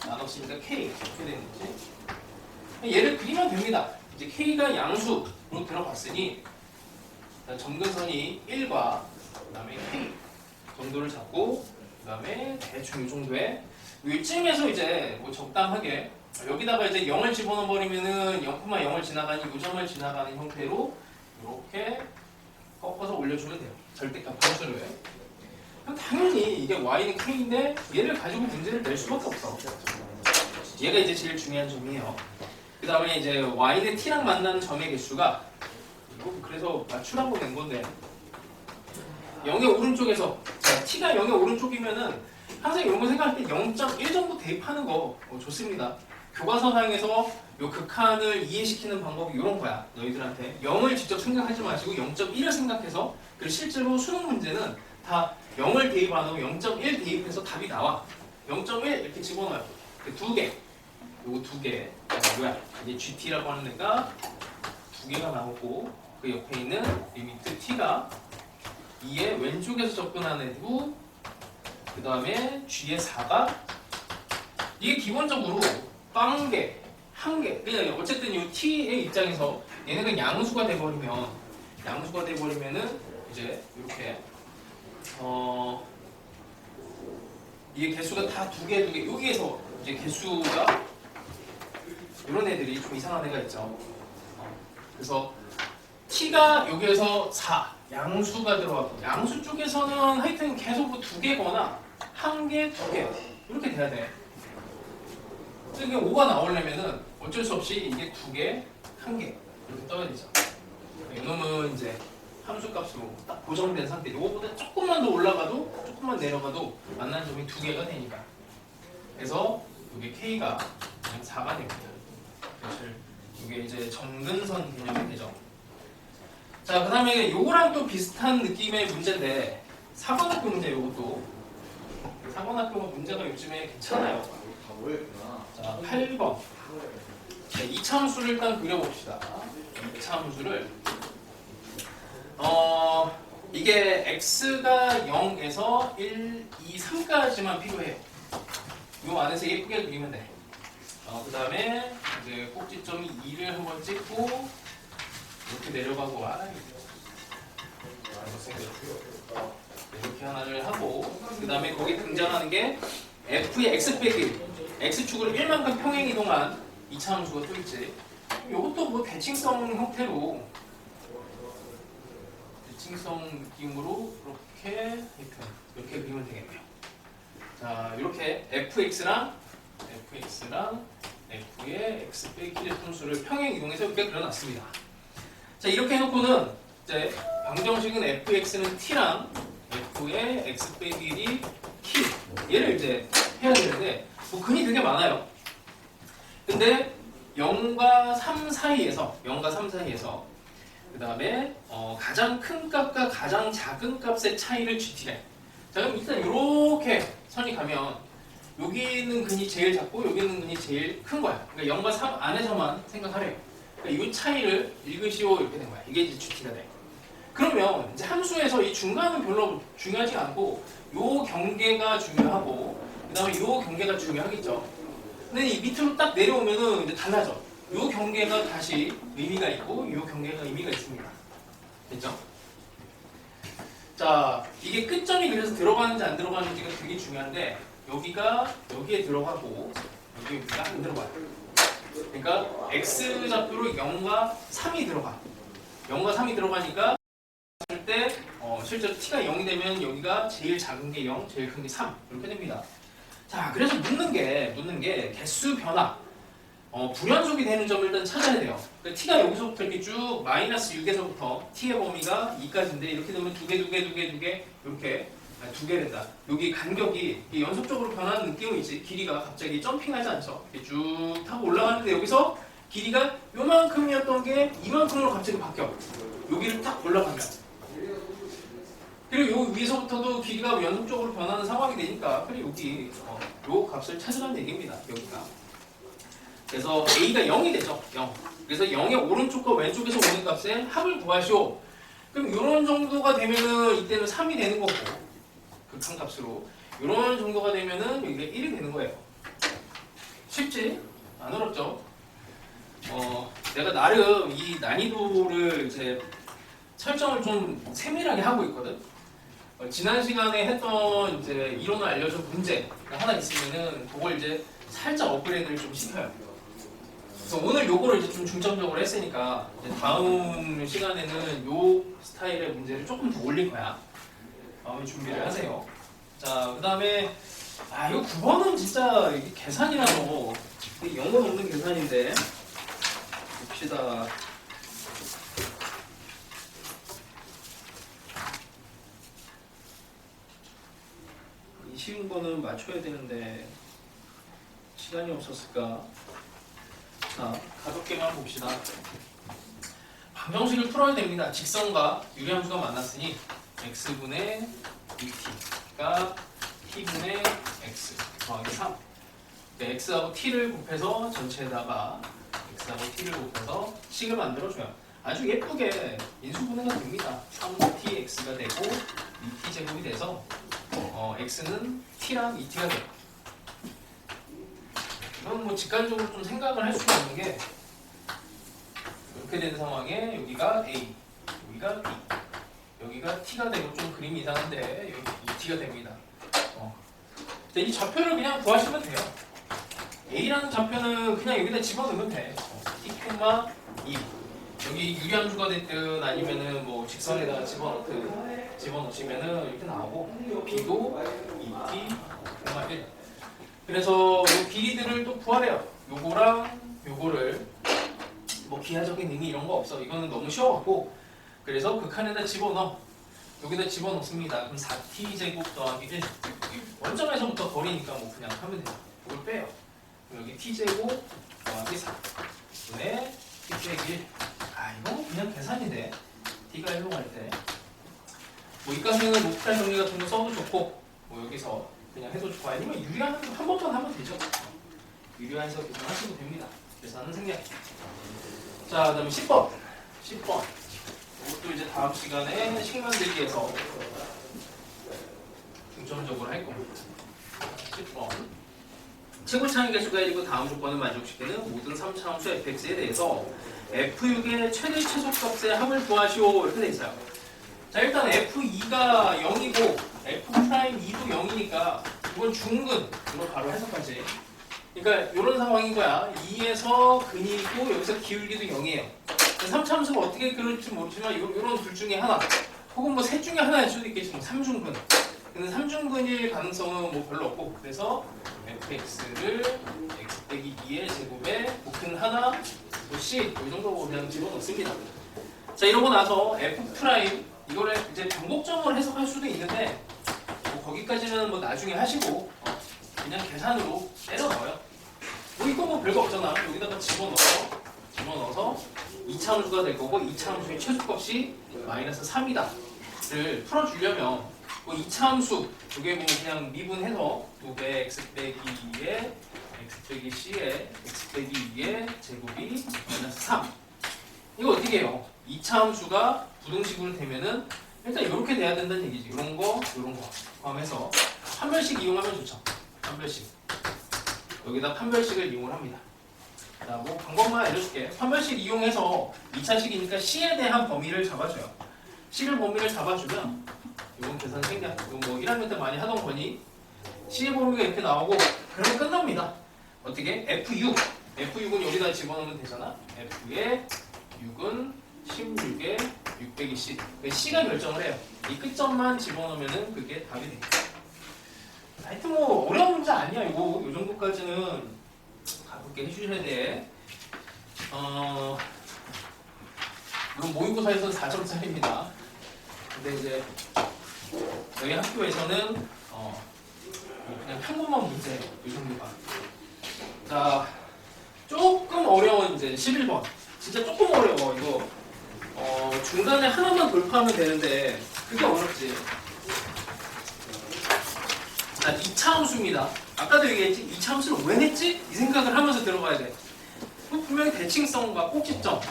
나눴으니까 k 이렇게 되는 거지. 얘를 그리면 됩니다. 이제 k가 양수로 들어갔으니 점근선이 1과 그 다음에 k 정도를 잡고 그 다음에 대충 이 정도에 이쯤에서 이제 뭐 적당하게 여기다가 이제 0을 집어넣어 버리면은 0,0을 지나가는 요점을 지나가는 형태로 이렇게 꺾어서 올려주면 돼요. 절대값 함수를. 그럼 당연히 이게 y는 k인데 얘를 가지고 문제를 낼 수밖에 없어. 얘가 이제 제일 중요한 점이에요. 그 다음에 이제 y는 t랑 만나는 점의 개수가 이거 그래서 맞추라고 낸 건데 0의 오른쪽에서 자, t가 0의 오른쪽이면은 항상 이런 거 생각할 때 0.1 정도 대입하는 거 좋습니다. 교과서상에서 요 극한을 이해시키는 방법이 이런 거야. 너희들한테 0을 직접 생각하지 마시고 0.1을 생각해서 그리고 실제로 수능 문제는 다 0을 대입 안 하고 0.1 대입해서 답이 나와. 0.1 이렇게 집어넣어요. 두 개. 요거 두 개. 뭐야? 이제 GT라고 하는 애가 두 개가 나오고 그 옆에 있는 리미트 T가 2의 왼쪽에서 접근하는 애고 그 다음에 G의 4가 이게 기본적으로 빵개, 한개. 그러니까 어쨌든 이 T의 입장에서 얘네가 양수가 돼버리면은 이제 이렇게 이게 개수가 다 두 개 여기에서 이제 개수가 이런 애들이 좀 이상한 애가 있죠. 그래서 T가 여기에서 4 양수가 들어가고 양수 쪽에서는 하여튼 계속 뭐 두 개거나 한 개, 두 개 이렇게 돼야 돼. 이게 5가 나오려면은 어쩔 수 없이 이게 두 개, 한 개 이렇게 떠야 되죠. 이놈은 이제 함수값으로 딱 고정된 상태. 이거보다 조금만 더 올라가도 조금만 내려가도 만나는 점이 두 개가 되니까. 그래서 이게 k가 4가 됩니다. 사실 이게 이제 점근선 개념이 되죠. 자, 그 다음에 요거랑 또 비슷한 느낌의 문제인데 4번 학교 문제 요것도 4번 학교가 문제가 요즘에 괜찮아요. 자, 8번. 자, 이차함수를 일단 그려봅시다. 이차함수를 이게 x가 0에서 1, 2, 3까지만 필요해요. 요 안에서 예쁘게 그리면 돼. 그 다음에 이제 꼭지점이 2를 한번 찍고 이렇게 내려가고 이렇게 하나를 하고 그 다음에 거기 등장하는 게 f의 x 빼기 x축으로 1만큼 평행 이동한 이차 함수가 또 있지. 이것도 뭐 대칭성 형태로 대칭성 느낌으로 이렇게 그리면 되겠네요. 자, 이렇게 fx랑 f의 x 빼기 함수를 평행 이동해서 이렇게 그려놨습니다. 자, 이렇게 해놓고는 이제 방정식은 fx는 t랑 f의 x 빼기 1이 t 얘를 이제 해야 되는데 뭐 근이 되게 많아요. 근데 0과 3 사이에서 그 다음에 가장 큰 값과 가장 작은 값의 차이를 GT래. 자, 그럼 일단 이렇게 선이 가면 여기 있는 근이 제일 작고 여기 있는 근이 제일 큰 거야. 그러니까 0과 3 안에서만 생각하래요. 그러니까 이 차이를 읽으시오 이렇게 된 거야. 이게 이제 GT가 돼. 그러면 이제 함수에서 이 중간은 별로 중요하지 않고 요 경계가 중요하고 그 다음에 요 경계가 중요하겠죠. 근데 이 밑으로 딱 내려오면은 이제 달라져. 요 경계가 다시 의미가 있고 요 경계가 의미가 있습니다. 됐죠? 자, 이게 끝점이 그래서 들어가는지 안 들어가는지가 되게 중요한데 여기에 들어가고 여기가 안 들어가요. 그러니까 x좌표로 0과 3이 들어가. 0과 3이 들어가니까 할 때 실제로 t가 0이 되면 여기가 제일 작은 게 0, 제일 큰 게 3 이렇게 됩니다. 자, 그래서 묻는 게 개수 변화 불연속이 되는 점을 일단 찾아야 돼요. 그러니까 t가 여기서부터 이렇게 쭉 마이너스 6에서부터 t의 범위가 2까지인데 이렇게 되면 두 개 이렇게 두 개 된다. 여기 간격이 연속적으로 변하는 느낌은 있지. 길이가 갑자기 점핑하지 않죠. 이렇게 쭉 타고 올라가는데 여기서 길이가 요만큼이었던 게 이만큼으로 갑자기 바뀌어. 여기를 딱 올라가면. 그리고 요 위에서부터도 길이가 연속적으로 변하는 상황이 되니까 그리고 여기 요 값을 찾으라는 얘기입니다. 여기가. 그래서 a가 0이 되죠. 0. 그래서 0의 오른쪽과 왼쪽에서 오는 값의 합을 구하시오. 그럼 이런 정도가 되면은 이때는 3이 되는 거고 극한값으로 이런 정도가 되면은 여기가 1이 되는 거예요. 쉽지? 안 어렵죠? 내가 나름 이 난이도를 이제 설정을 좀 세밀하게 하고 있거든. 지난 시간에 했던 이제 이론을 알려준 문제가 하나 있으면은 그걸 이제 살짝 업그레이드를 좀 시켜요. 그래서 오늘 요거를 이제 좀 중점적으로 했으니까 이제 다음 시간에는 요 스타일의 문제를 조금 더 올릴 거야. 다음에 준비를 하세요. 자, 그 다음에 이거 9번은 진짜 이게 계산이라서 이게 영혼 없는 계산인데 봅시다. 이 쉬운 거는 맞춰야 되는데 시간이 없었을까? 자, 가볍게만 봅시다. 방정식을 풀어야 됩니다. 직선과 유리함수가 만났으니 x분의 2t가 t분의 x 더하기 3. x하고 t를 곱해서 전체에다가 x하고 t를 곱해서 식을 만들어줘요. 아주 예쁘게 인수분해가 됩니다. 3tx가 되고 2t 제곱이 돼서 x는 t랑 2t가 돼요. 이건 뭐 직관적으로 좀 생각을 할 수가 있는 게 이렇게 된 상황에 여기가 a, 여기가 b, 여기가 t가 되고 좀 그림이 이상한데 여기 2t가 됩니다. 이 좌표를 그냥 구하시면 돼요. a라는 좌표는 그냥 여기다 집어넣으면 돼. t, 2 여기 유리함수가 됐든 아니면은 뭐 직선에다가 집어넣으시면은 이렇게 나오고 b도 2t, 1 그래서 이 길이들을 또 구하래요. 요거랑 요거를 뭐 기하적인 의미 이런 거 없어. 이거는 너무 쉬워갖고 그래서 극한에다 집어넣어. 여기다 집어넣습니다. 그럼 4t 제곱 더하기 1 원점에서부터 거리니까 뭐 그냥 하면 돼요. 이걸 빼요. 그럼 여기 t 제곱 더하기 4 분의 t 빼기 1 이거 그냥 계산이 돼. t가 1로 갈 때 뭐 이과수는 로피탈 정리 같은 거 써도 좋고 뭐 여기서 그냥 해도 좋고 아니면 유리한 한 번만 하면 되죠. 유리화해서 계산하셔도 됩니다. 계산은 생략. 자, 그다음에 10번. 이것도 이제 다음 시간에 식 만들기에서 중점적으로 할 겁니다. 10번. 최고차항 개수가 1이고 다음 조건을 만족시키는 모든 3차함수 fx에 대해서 f6의 최대 최소값의 합을 구하시오 이렇게 돼 있어요. 자, 일단 f2가 0이고 f'2도 0이니까 이건 중근으로 바로 해석하지. 그러니까 이런 상황인 거야. 2에서 근이 있고 여기서 기울기도 0이에요. 3차함수가 어떻게 그럴지 모르지만 이런 둘 중에 하나 혹은 뭐 셋 중에 하나일 수도 있겠지만 3중근. 근데 3중근일 가능성은 뭐 별로 없고 그래서 fx를 x 빼기 2의 제곱에 곱근 하나 뭐 c 이 정도 그냥 집어넣습니다. 자, 이러고 나서 f' 이거를 이제 반복점으로 해석할 수도 있는데 뭐 거기까지는 뭐 나중에 하시고 그냥 계산으로 때려 넣어요. 뭐 이거 뭐 별거 없잖아. 여기다가 집어넣어서 2차 함수가 될 거고 2차 함수의 최소값이 마이너스 3이다를 풀어주려면 뭐 2차 함수 이게 뭐 그냥 미분해서 2배 x 빼기 2에 x 빼기 c에 x 빼기 2의 제곱이 마이너스 3 이거 어떻게 해요? 2차 함수가 부등식으로 되면은 일단 이렇게 돼야 된다는 얘기지. 이런 거 포함해서 판별식 이용하면 좋죠. 판별식. 여기다 판별식을 이용을 합니다. 자, 뭐 방법만 알려줄게. 판별식 이용해서 2차식이니까 C에 대한 범위를 잡아줘요. C를 범위를 잡아주면 이건 계산 생략. 이건 뭐 1학년 때 많이 하던 거니 C의 범위가 이렇게 나오고 그러면 끝납니다. 어떻게? F6. F6은 여기다 집어넣으면 되잖아. F의 6은 16에 600이 C. C가 결정을 해요. 이 끝점만 집어넣으면 그게 답이 됩니다. 하여튼 뭐 어려운 문제 아니야. 이거 이 정도까지는 가볍게 해주셔야 돼. 물론 모의고사에서는 4점짜리입니다. 근데 이제 저희 학교에서는 그냥 평범한 문제예요. 이 정도가. 자, 조금 어려운 이제 11번. 진짜 조금 어려워. 이거 중간에 하나만 돌파하면 되는데 그게 어렵지. 자, 2차 함수입니다. 아까도 얘기했지? 2차 함수를 왜 냈지? 이 생각을 하면서 들어가야 돼. 분명히 대칭성과 꼭지점.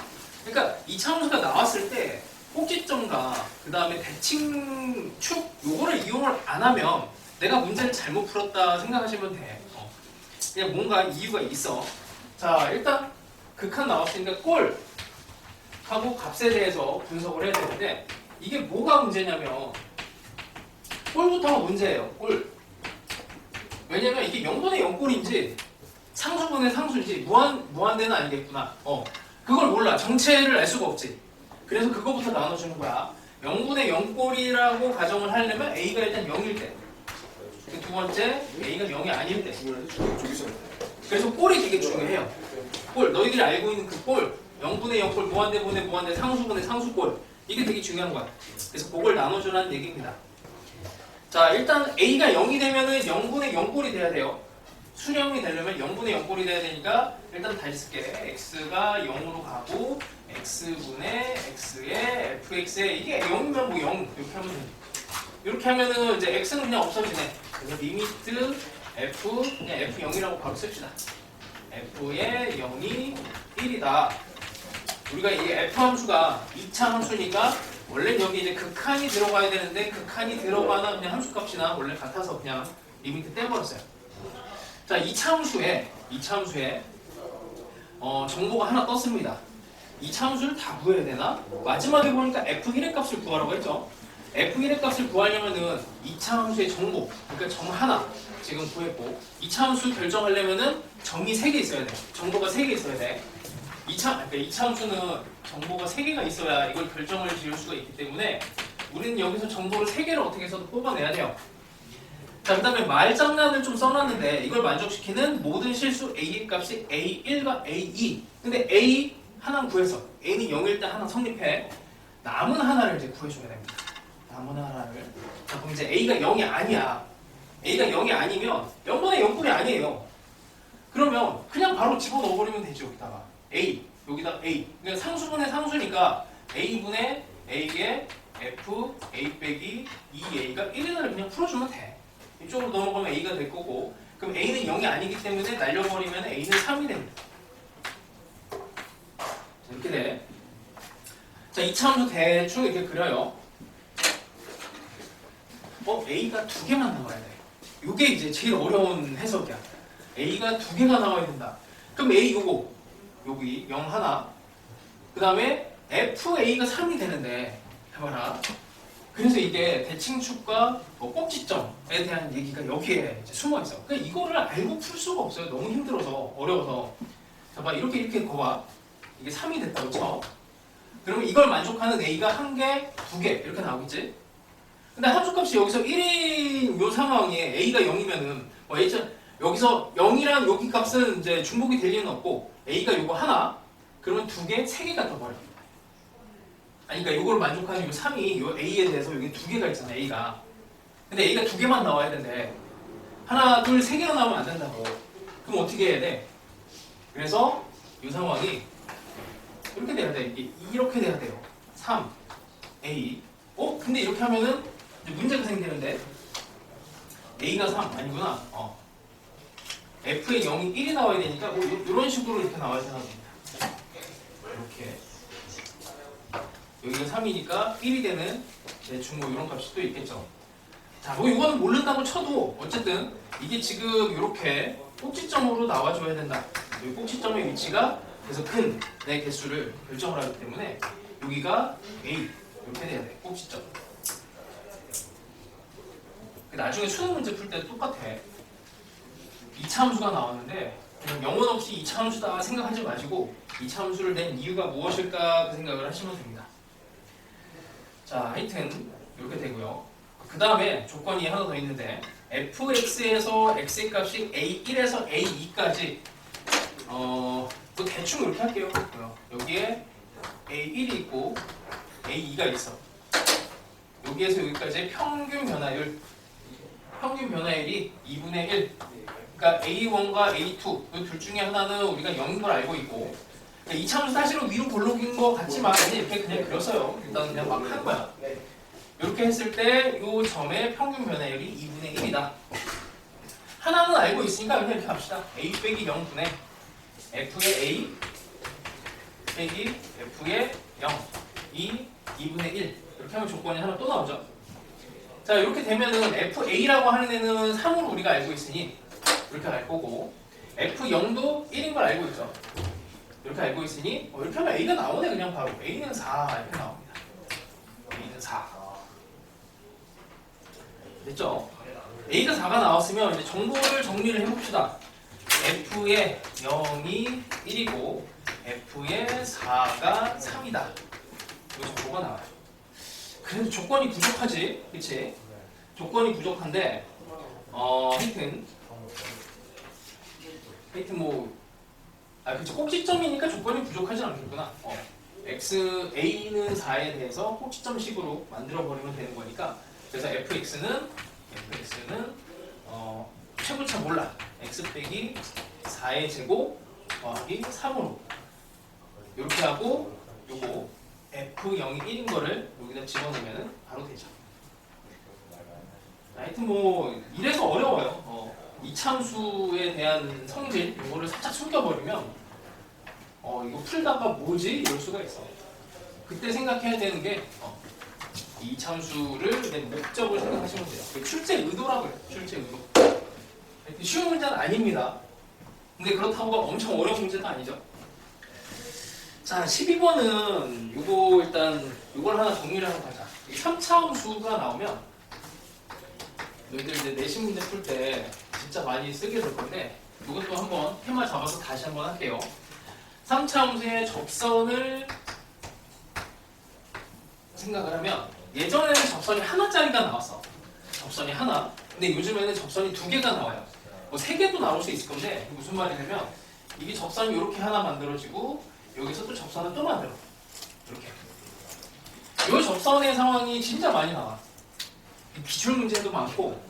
그러니까 2차 함수가 나왔을 때 꼭지점과 그 다음에 대칭축 요거를 이용을 안 하면 내가 문제를 잘못 풀었다 생각하시면 돼. 그냥 뭔가 이유가 있어. 자, 일단 극한 나왔으니까 꼴 하고 값에 대해서 분석을 해야 되는데 이게 뭐가 문제냐면 꼴부터가 문제예요. 꼴. 왜냐면 이게 0분의 0꼴인지 상수분의 상수인지 무한대는 아니겠구나. 그걸 몰라. 정체를 알 수가 없지. 그래서 그거부터 나눠주는 거야. 0분의 0꼴이라고 가정을 하려면 A가 일단 0일 때. 두 번째, A가 0이 아닐 때. 그래서 꼴이 되게 중요해요. 꼴, 너희들이 알고 있는 그 꼴, 0분의 0꼴, 무한대분의 무한대, 상수분의 상수꼴. 이게 되게 중요한 거야. 그래서 그걸 나눠주라는 얘기입니다. 자, 일단 A가 0이 되면은 0분의 0꼴이 돼야 돼요. 수령이 되려면 0분의 0꼴이 돼야 되니까 일단 다시 쓸게. x가 0으로 가고 x분의 x의 fx에 이게 0이면 뭐 0 이렇게 하면 돼. 이렇게 하면은 이제 x는 그냥 없어지네. 그래서 리미트 f 그냥 f0이라고 바로 씁시다. f의 0이 1이다. 우리가 이 f 함수가 2차 함수니까 원래 여기 이제 극한이 들어가야 되는데 극한이 들어가나 그냥 함수값이나 원래 같아서 그냥 리미트 떼버렸어요. 자, 2차 함수에 정보가 하나 떴습니다. 2차 함수를 다 구해야 되나? 마지막에 보니까 f1의 값을 구하라고 했죠. f1의 값을 구하려면은 2차 함수의 정보, 그러니까 정 하나 지금 구했고 2차 함수 결정하려면은 정이 3개 있어야 돼. 정보가 3개 있어야 돼. 2차 함수는 정보가 3개가 있어야 이걸 결정을 지을 수가 있기 때문에 우리는 여기서 정보를 3개를 어떻게 해서도 뽑아내야 돼요. 자, 그 다음에 말장난을 좀 써놨는데 이걸 만족시키는 모든 실수 A의 값이 A1과 A2. 근데 A 하나 구해서 A는 0일 때 하나 성립해. 남은 하나를 이제 구해줘야 됩니다. 남은 하나를. 자, 그럼 이제 A가 0이 아니야. A가 0이 아니면 0분의 0꼴이 아니에요. 그러면 그냥 바로 집어넣어버리면 되죠. 여기다가 A, 여기다 A. 그러니까 상수분의 상수니까 A분의 A의 F, A 빼기 2A가 1인을 그냥 풀어주면 돼. 이쪽으로 넘어가면 A가 될 거고 그럼 A는 0이 아니기 때문에 날려버리면 A는 3이 됩니다. 이렇게 돼. 자, 2차 함수 대충 이렇게 그려요. A가 2개만 나와야 돼. 이게 이제 제일 어려운 해석이야. A가 2개가 나와야 된다. 그럼 A 요거 여기 0 하나 그 다음에 FA가 3이 되는데 해봐라. 그래서 이게 대칭축과 꼭지점에 대한 얘기가 여기에 이제 숨어 있어. 그러니까 이거를 알고 풀 수가 없어요. 너무 힘들어서 어려워서. 자, 봐 이렇게 거봐. 이게 3이 됐다고 쳐. 그러면 이걸 만족하는 A가 1개, 2개 이렇게 나오겠지? 근데 함수값이 여기서 1인 요 상황에 A가 0이면은 여기서 0이랑 여기 값은 이제 중복이 될 리는 없고 A가 요거 하나 그러면 2개, 3개가 더 버려. 아니 그러니까 요걸 만족하는 요 3이 요 A에 대해서 여기 2개가 있잖아 A가. 근데 A가 2개만 나와야 된대. 하나, 둘, 3개가 나오면 안 된다고. 그럼 어떻게 해야 돼? 그래서 이 상황이 이렇게 돼야 돼. 이렇게 돼야 돼요. 3, A. 근데 이렇게 하면은 이제 문제가 생기는데 A가 3 아니구나. F의 0이 1이 나와야 되니까 이런 식으로 이렇게 나와야 되나 봅니다. 이렇게 여기가 3이니까 1이 되는 대충 뭐 이런 값이 또 있겠죠. 자, 뭐 이거는 모른다고 쳐도 어쨌든 이게 지금 이렇게 꼭지점으로 나와줘야 된다. 이 꼭지점의 위치가 그래서 큰 내 개수를 결정을 하기 때문에 여기가 A 이렇게 돼야 돼. 꼭지점. 나중에 수능 문제 풀 때도 똑같아. 2차 함수가 나왔는데 그냥 영혼 없이 2차 함수다 생각하지 마시고 2차 함수를 낸 이유가 무엇일까 그 생각을 하시면 됩니다. 자, 하여튼 이렇게 되고요. 그 다음에 조건이 하나 더 있는데 fx에서 x의 값이 a1에서 a2까지 또 대충 이렇게 할게요. 여기에 a1이 있고 a2가 있어. 여기에서 여기까지 평균 변화율이 2분의 1. 그러니까 a1과 a2 그 둘 중에 하나는 우리가 0인 걸 알고 있고 그러니까 2차 함수 사실은 위로 볼록인 것 같지만 이렇게 그냥 그렸어요. 일단 그냥 막 한 거야. 이렇게 했을 때 이 점의 평균 변화율이 2분의 1이다. 하나는 알고 있으니까 그냥 이렇게 합시다. a 빼기 0분의 f의 a 빼기 f의 0 이 2분의 1 이렇게 하면 조건이 하나 또 나오죠. 자 이렇게 되면은 FA라고 하는 애는 3으로 우리가 알고 있으니 이렇게 알 거고 F0도 1인 걸 알고 있죠. 이렇게 알고 있으니 이렇게 하면 A가 나오네. 그냥 바로 A는 4 이렇게 나옵니다. A는 4 됐죠? A가 4가 나왔으면 이제 정보를 정리를 해봅시다. F의 0이 1이고 F의 4가 3이다. 이거 정보가 나와요. 그래도 조건이 부족하지, 그치? 조건이 부족한데, 하여튼 그쵸. 꼭지점이니까 조건이 부족하지 않겠구나. A는 4에 대해서 꼭지점식으로 만들어버리면 되는 거니까, 그래서 fx는 최고차 몰라. x 빼기 4의 제곱 더하기 3으로 이렇게 하고 요거 f0이 1인 거를 여기다 집어넣으면 바로 되죠. 하여튼 이래서 어려워요. 이참수에 대한 성질 이거를 살짝 숨겨버리면 이거 풀다가 뭐지? 이럴 수가 있어. 그때 생각해야 되는 게 이참수를 내 목적을 생각하시면 돼요. 출제 의도라고 해요. 출제 의도. 하여튼 쉬운 문제는 아닙니다. 근데 그렇다고 엄청 어려운 문제는 아니죠. 자, 12번은 요걸 하나 정리를 하고 가자. 3차 함수가 나오면 너희들 이제 내신 문제 풀 때 진짜 많이 쓰게 될 건데 이것도 한번 테마 잡아서 다시 한번 할게요. 3차 함수의 접선을 생각을 하면 예전에는 접선이 하나짜리가 나왔어. 접선이 하나. 근데 요즘에는 접선이 2개가 나와요. 3개도 나올 수 있을 건데 무슨 말이냐면 이게 접선이 이렇게 하나 만들어지고 여기서 또 접선을 또 만들어. 이렇게. 이 접선의 상황이 진짜 많이 나와. 기출 문제도 많고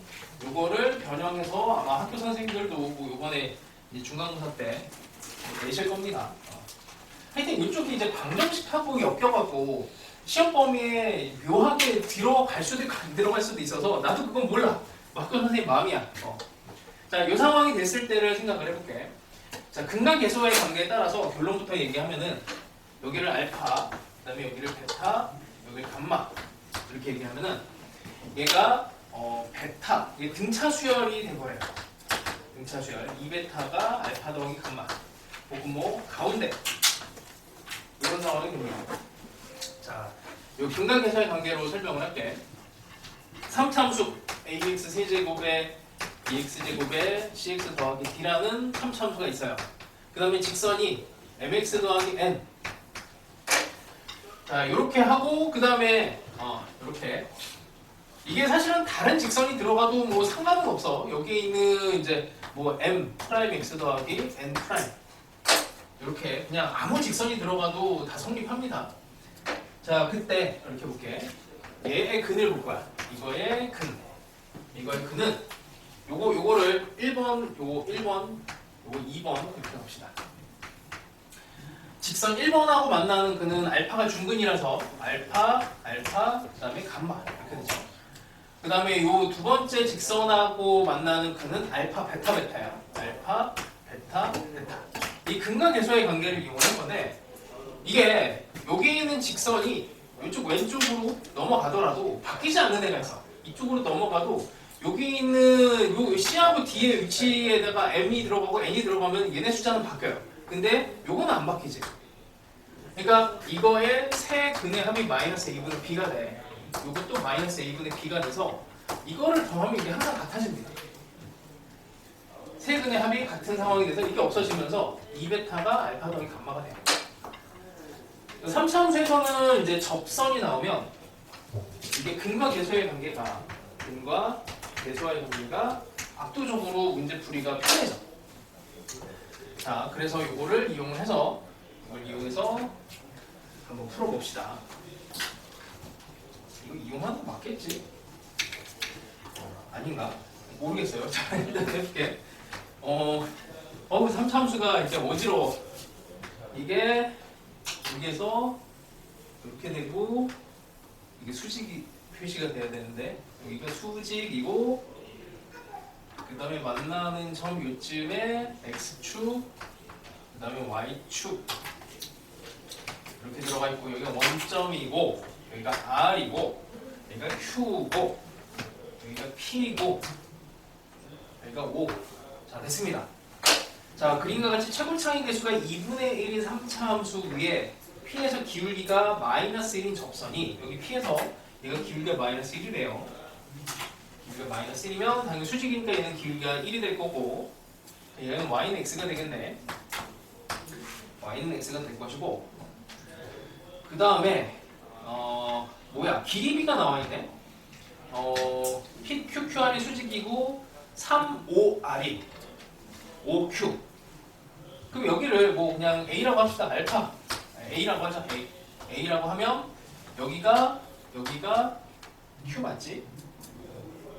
이거를 변형해서 아마 학교 선생님들도 이번에 중간고사 때 내실 겁니다. 하여튼 이쪽이 이제 방정식하고 엮여갖고 시험 범위에 묘하게 들어갈 수도 있고 안 들어갈 수도 있어서 나도 그건 몰라. 학교 선생님 마음이야. 자, 이 상황이 됐을 때를 생각을 해볼게. 자, 근각계수와의 관계에 따라서 결론부터 얘기하면은 여기를 알파, 그 다음에 여기를 베타, 여기를 감마 이렇게 얘기하면은 얘가 베타, 이게 등차 수열이 돼버려요. 등차 수열. 2베타가 알파 더하기 감마. 혹은 가운데 이런 상황이 됩니다. 자, 이 근각계수와의 관계로 설명을 할게. 3참수 ax 세제곱에 bx제곱에 cx 더하기 d라는 3참수가 있어요. 그 다음에 직선이 mx 더하기 n. 자, 이렇게 하고 그 다음에 이렇게 이게 사실은 다른 직선이 들어가도 상관은 없어. 여기 있는 이제 m 프라임 x 더하기 n 프라임 이렇게 그냥 아무 직선이 들어가도 다 성립합니다. 자, 그때 이렇게 볼게. 얘의 근을 볼 거야. 이거의 근은 요거를 1번, 요거 1번, 요거 2번 이렇게 합시다. 직선 1번하고 만나는 근은 알파가 중근이라서 알파, 그 다음에 감마 이렇게 되죠. 그 다음에 요 두 번째 직선하고 만나는 근은 알파, 베타, 베타야. 알파, 베타, 베타. 이 근각계수의 관계를 이용할 건데 이게 여기 있는 직선이 이쪽 왼쪽으로 넘어가더라도 바뀌지 않는 애가 있어. 이쪽으로 넘어가도 여기 있는 요 C하고 D의 위치에다가 M이 들어가고 N이 들어가면 얘네 숫자는 바뀌어요. 근데 요거는 안 바뀌지. 그러니까 이거의 세 근의 합이 마이너스 A분의 B가 돼. 요것도 마이너스 A분의 B가 돼서 이거를 더하면 이게 항상 같아집니다. 세 근의 합이 같은 상황이 돼서 이게 없어지면서 2베타가 알파 더하기 감마가 돼요. 3차함수에서는 이제 접선이 나오면 이게 근과 계수의 관계가 압도적으로 문제 풀이가 편해져. 자, 그래서 이거를 이용해서 한번 풀어봅시다. 이거 이용하는 거 맞겠지? 아닌가? 모르겠어요. 자, 일단 해볼게. 3차함수가 이제 어지러워. 이게 여기에서 이렇게 되고 이게 수직이 표시가 돼야 되는데 여기가 수직이고 그 다음에 만나는 점 요쯤에 x축 그 다음에 y축 이렇게 들어가 있고 여기가 원점이고 여기가 R이고 여기가 Q고 여기가 P고 여기가 O. 자, 됐습니다. 자, 그림과 같이 최고차의 개수가 2분의 1인 3차 함수 위에 P에서 기울기가 마이너스 1인 접선이 여기 P에서 얘가 기울기가 마이너스 1이래요. 기울기가 마이너스 1이면 당연히 수직이니까 얘는 기울기가 1이 될 거고 얘는 y는 x가 되겠네. y는 x가 될 것이고 그 다음에 길이비가 나와있네. PQQR이 수직이고 3, 5R이 5Q. 그럼 여기를 뭐 그냥 A라고 합시다. 알파 A라고 하자. A라고 하면 여기가 Q 맞지?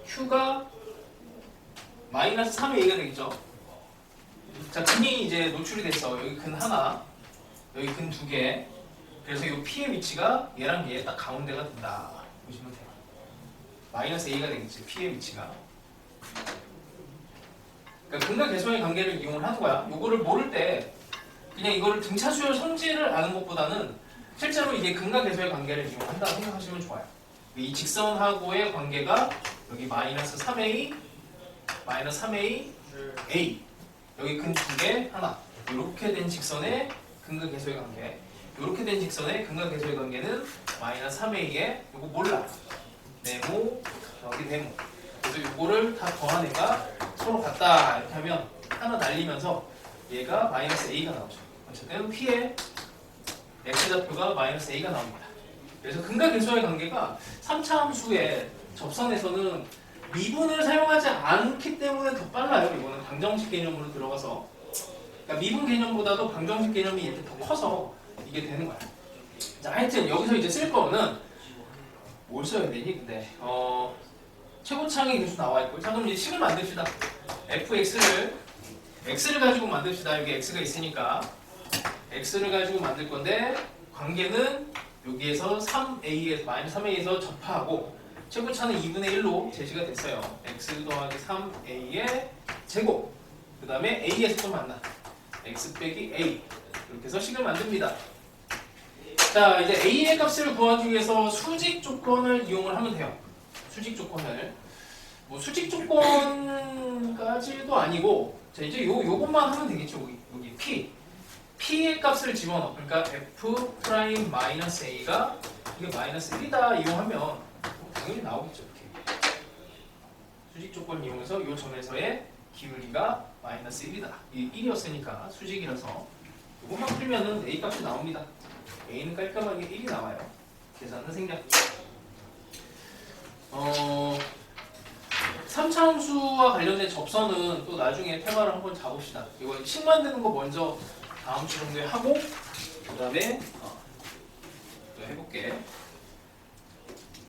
Q가 마이너스 3의 A가 되겠죠. 자, 근이 이제 노출이 됐어. 여기 근 하나, 여기 근 두 개. 그래서 이 P의 위치가 얘랑 얘 딱 가운데가 된다. 보시면 돼요. 마이너스 A가 되겠지. P의 위치가. 그러니까 근과 계수의 관계를 이용을 하는 거야. 요거를 모를 때 그냥 이거를 등차 수열 성질을 아는 것보다는 실제로 이게 근과 계수의 관계를 이용한다 생각하시면 좋아요. 이 직선하고의 관계가 여기 마이너스 3A, 마이너스 3A, A. 여기 근 두 개, 하나. 이렇게 된 직선의 근과 계수의 관계. 이렇게 된 직선의 근과 계수의 관계는 마이너스 3A에 이거 몰라. 네모, 여기 네모. 그래서 이거를 다 더한 애가 서로 같다. 이렇게 하면 하나 날리면서 얘가 마이너스 A가 나오죠. 어쨌든 P의 X좌표가 마이너스 A가 나옵니다. 그래서 근과 계수의 관계가 3차 함수의 접선에서는 미분을 사용하지 않기 때문에 더 빨라요. 이거는 방정식 개념으로 들어가서 그러니까 미분 개념보다도 방정식 개념이 이렇게 더 커서 이게 되는 거야. 자, 하여튼 여기서 이제 쓸 거는 뭘 써야 되니? 근데 최고차항의 개수 나와 있고, 자 그럼 이제 식을 만듭시다. x를 가지고 만듭시다. 여기 x가 있으니까 x를 가지고 만들 건데 관계는 여기에서 3a에서 마이너스 3a에서 접하고 최고차는 2분의 1로 제시가 됐어요. x 더하기 3a의 제곱. 그 다음에 a에서 또 만나. x 빼기 a. 이렇게 해서 식을 만듭니다. 자, 이제 a의 값을 구하기 위해서 수직 조건을 이용을 하면 돼요. 수직 조건을. 뭐 수직 조건까지도 아니고, 자, 이제 요것만 하면 되겠죠. 여기 p의 값을 집어넣어. 그러니까 f 프라임 마이너스 a가 이게 마이너스 1이다 이용하면 당연히 나오겠죠. 이렇게. 수직 조건 이용해서 이 점에서의 기울기가 마이너스 1이다. 이 1이었으니까 수직이라서 이것만 풀면은 a 값이 나옵니다. a는 깔끔하게 1이 나와요. 계산은 생략. 3차 함수와 관련된 접선은 또 나중에 테마를 한번 잡읍시다. 이거 식 만드는 거 먼저 다음 주 정도에 하고 그 다음에 또 해볼게.